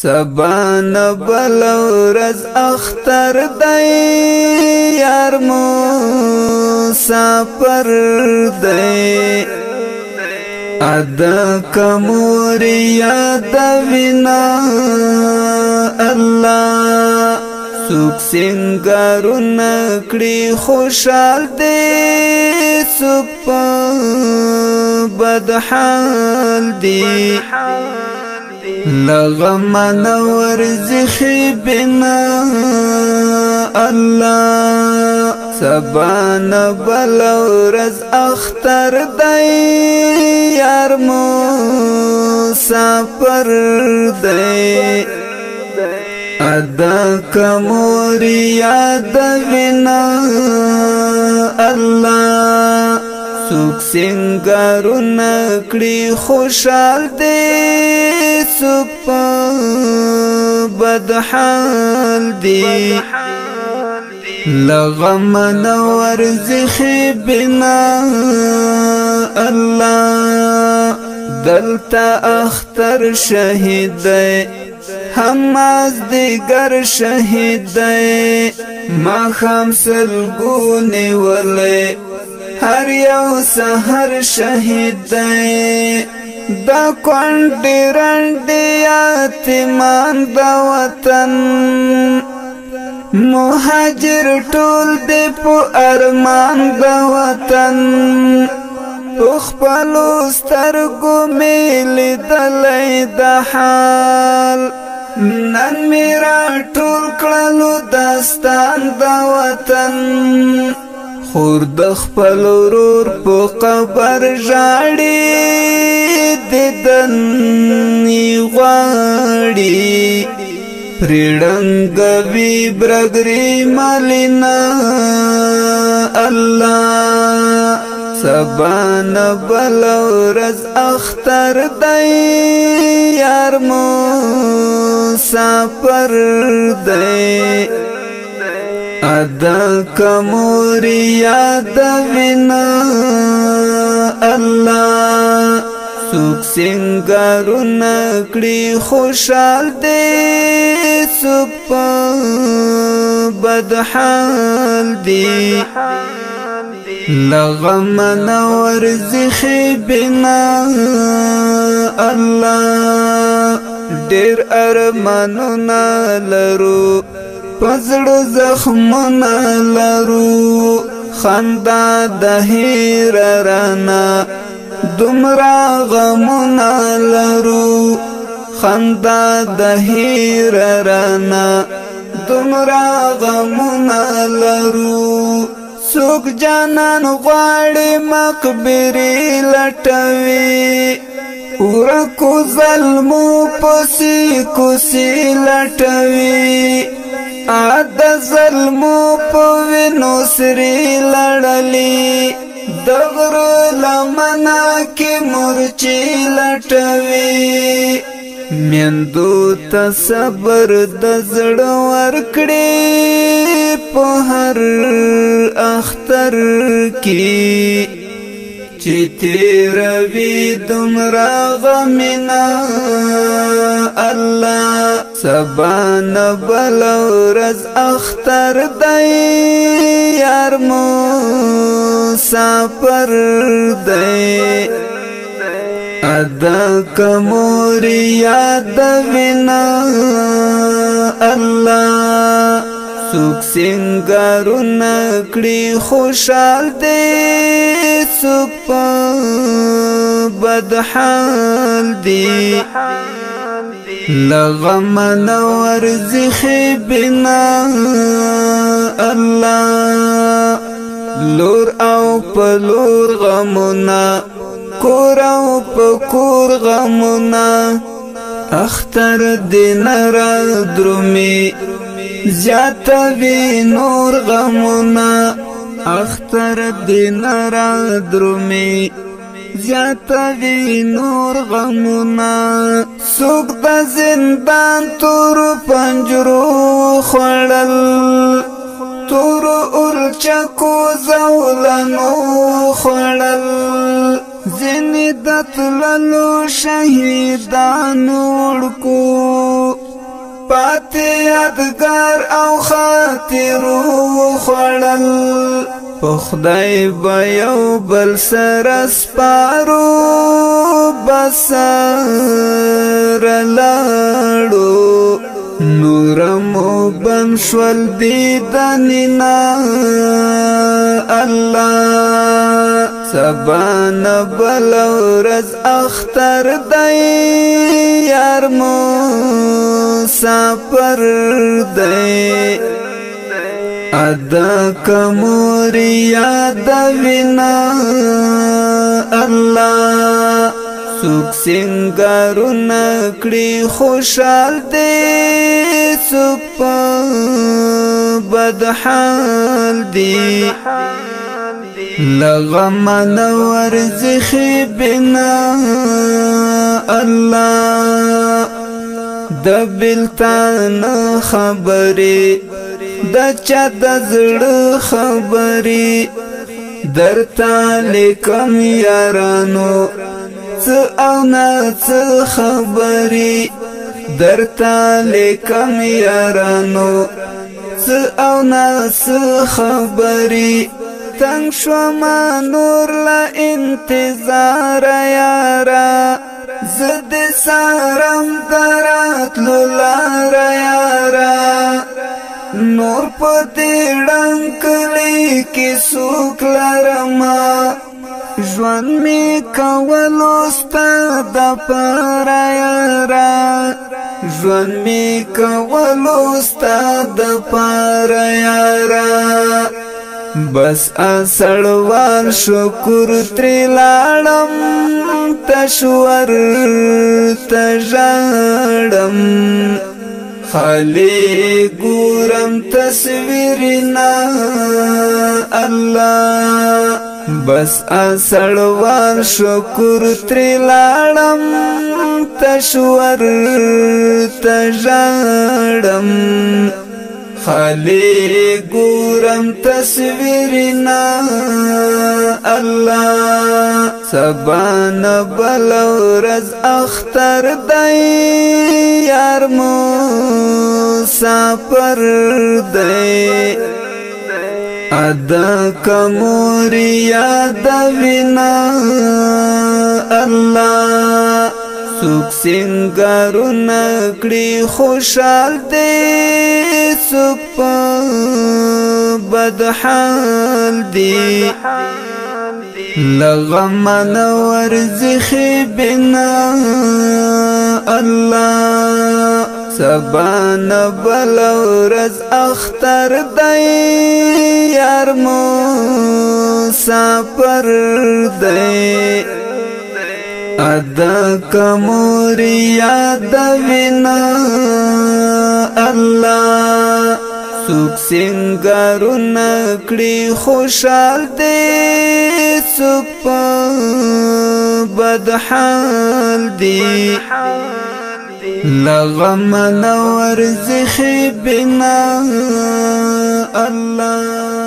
سبان بلورز اختر دی یار مسافر دی ادا کموریا دوینا الله سوک سنگارو نکڑی خوشحال دی سوک پا بدحال دی لغمان ورزخی بنا الله سبان بلورز اختر دی یار مسافر دی ادا کموریا دوینا الله سوک سنگارو نکڑی خوشحال دی سوک پا بدحال دی لغمان ورزخی بنا الله دلتا اختر شهید دی هم از دیگر شهید دی ما خام سلگونی ولی هر یو سحر شهید دی دا کونڈی رنڈی یاتیمان دا وطن مهاجر ټول دی پو ارمان دا وطن خپلو سترګو مې لیدلی دا حال نن مې راټول کړلو داستان دا وطن خور د خپل ورور په قبر ژاړي دیدن یې غواړي پرېړنګوي برګري مالینا الله سبان بلورز اختر دی یار مسافر دی ادا کموریا دوینا الله سوک سنگارو نکڑی خوشحال دی سوک پا بدحال دی لغمان ورزخی بنا الله ډیر ارمانونه لرو پزړو زخمونه لرو خندا د هیر رانا دمرا غمونه لرو خندا د هیر رانا دمرا غمونه لرو سوک جانان غواړي مقبري لټوي ورکو ظلمو پسې کوسي لټوي د ظلمو په وینو سرې لړلي د غرو لمنه کې مرچي لټوي میندو ته صبر د زړه ورکړي په هر اختر کې چې تیروي دومره غمونه الله سبان بلورز اختر دی یار مسافر دی ادا کموریا دوینا الله سوک سنگارو نکڑی خوشحال دی سوک پا بدحال دی لغمان ورزخی بنا الله لور او پلور غمونا کور او پکور غمونا اختر دین را درومی زیادہ وی نور غمونا اختر دین را درومی زیادہ وی نور غمونا سوک د زندان تور پنجرو خوڑل تور اولچکو زولنو خوڑل زنی دتللو شهیدانو ورکو پاتې یادګار او خاطرو خوړل په خدای به یو بل سره سپارو بسره لاړو نورمو بن شول دیدننا الله سبان بل ورځ اختر دی یار مسافر دی ادا کمور یاد وینا الله سوک سنگارو نکڑی خوشحال دی سوک پا بدحال دی لغمن ورزخی بنا اللہ دا بلتان خبری دا چا دا زڑ خبری در تالکم یارانو او ناڅ خبري درته لیکم یارانو او ناڅ خبري تنگ شوما نور لا انتظار یارا زد سارم درات لولار یارا نور پتی ډنکلی کی سوک لرما ژوند می کولو ستا د پاره یارا ژوند می کولو ستا د پاره یارا بس اسړوال شکر تری لاړم تشور تژړم خالی ګورم تصویرنا الله بس اسړوال شکر تری لاړم تشور تژړم خالی ګورم تصویرنا الله سبان بل ورځ اختر دی یار مسافر دی ادا کمور یاد وینا الله سوک سنگارو نکڑی خوشحال دی سوک پا بدحال دی لغمن ورزخی بنا الله سبان بل ورځ اختر دی یار مسافر دی ادا کمور یاد وینا الله سوک سنگارو نکڑی خوشحال دی سوک پا بدحال دی لغمن ورزخی بنا الله